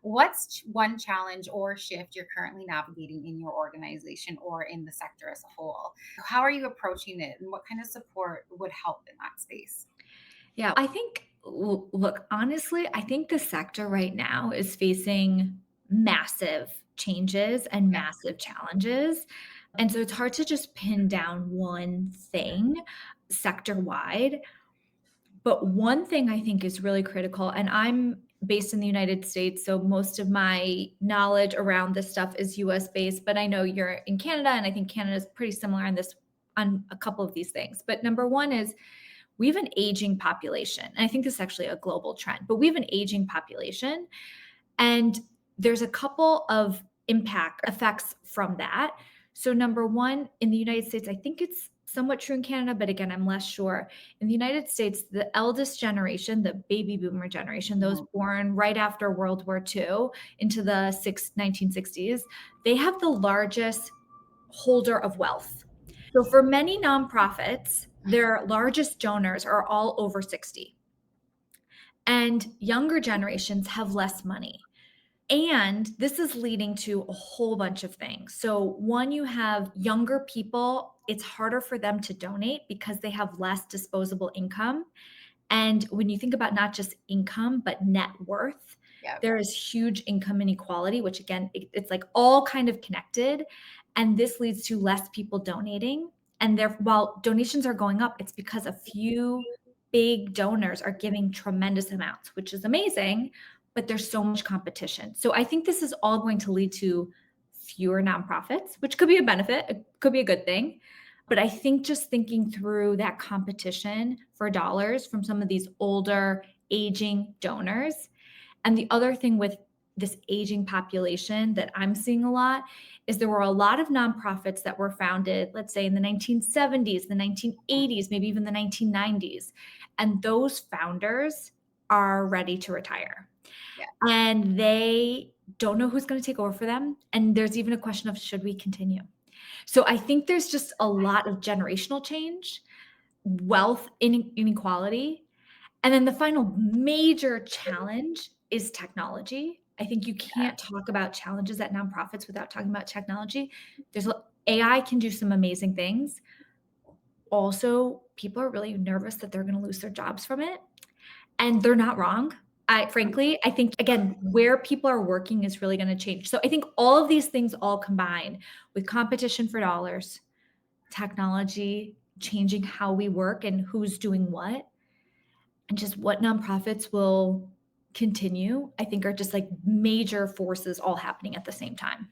what's one challenge or shift you're currently navigating in your organization or in the sector as a whole? How are you approaching it, and what kind of support would help in that space? Yeah, I think, look, honestly, I think the sector right now is facing massive changes and Yeah. massive challenges. And so it's hard to just pin down one thing sector wide. But one thing I think is really critical, and I'm based in the United States, so most of my knowledge around this stuff is US based, but I know you're in Canada, and I think Canada is pretty similar on this on a couple of these things. But number one is we have an aging population. And I think this is actually a global trend, but we have an aging population. And there's a couple of impact effects from that. So, number one, in the United States, I think it's somewhat true in Canada, but again, I'm less sure. In the United States, the eldest generation, the baby boomer generation, those Mhm. born right after World War II into the 1960s, they have the largest holder of wealth. So for many nonprofits, their largest donors are all over 60, and younger generations have less money. And this is leading to a whole bunch of things. So, one, you have younger people, it's harder for them to donate because they have less disposable income. And when you think about not just income, but net worth, Yeah. there is huge income inequality, which again, it's like all kind of connected. And this leads to less people donating. And there, while donations are going up, it's because a few big donors are giving tremendous amounts, which is amazing, but there's so much competition. So I think this is all going to lead to fewer nonprofits, which could be a benefit, it could be a good thing. But I think just thinking through that competition for dollars from some of these older, aging donors. And the other thing with this aging population that I'm seeing a lot is there were a lot of nonprofits that were founded, let's say in the 1970s, the 1980s, maybe even the 1990s. And those founders are ready to retire. Yeah. And they don't know who's going to take over for them. And there's even a question of should we continue? So I think there's just a lot of generational change, wealth inequality, and then the final major challenge is technology. I think you can't talk about challenges at nonprofits without talking about technology. AI can do some amazing things. Also, people are really nervous that they're going to lose their jobs from it, and they're not wrong. I think again, where people are working is really going to change. So I think all of these things all combine with competition for dollars, technology changing how we work and who's doing what, and just what nonprofits will continue, I think are just like major forces all happening at the same time.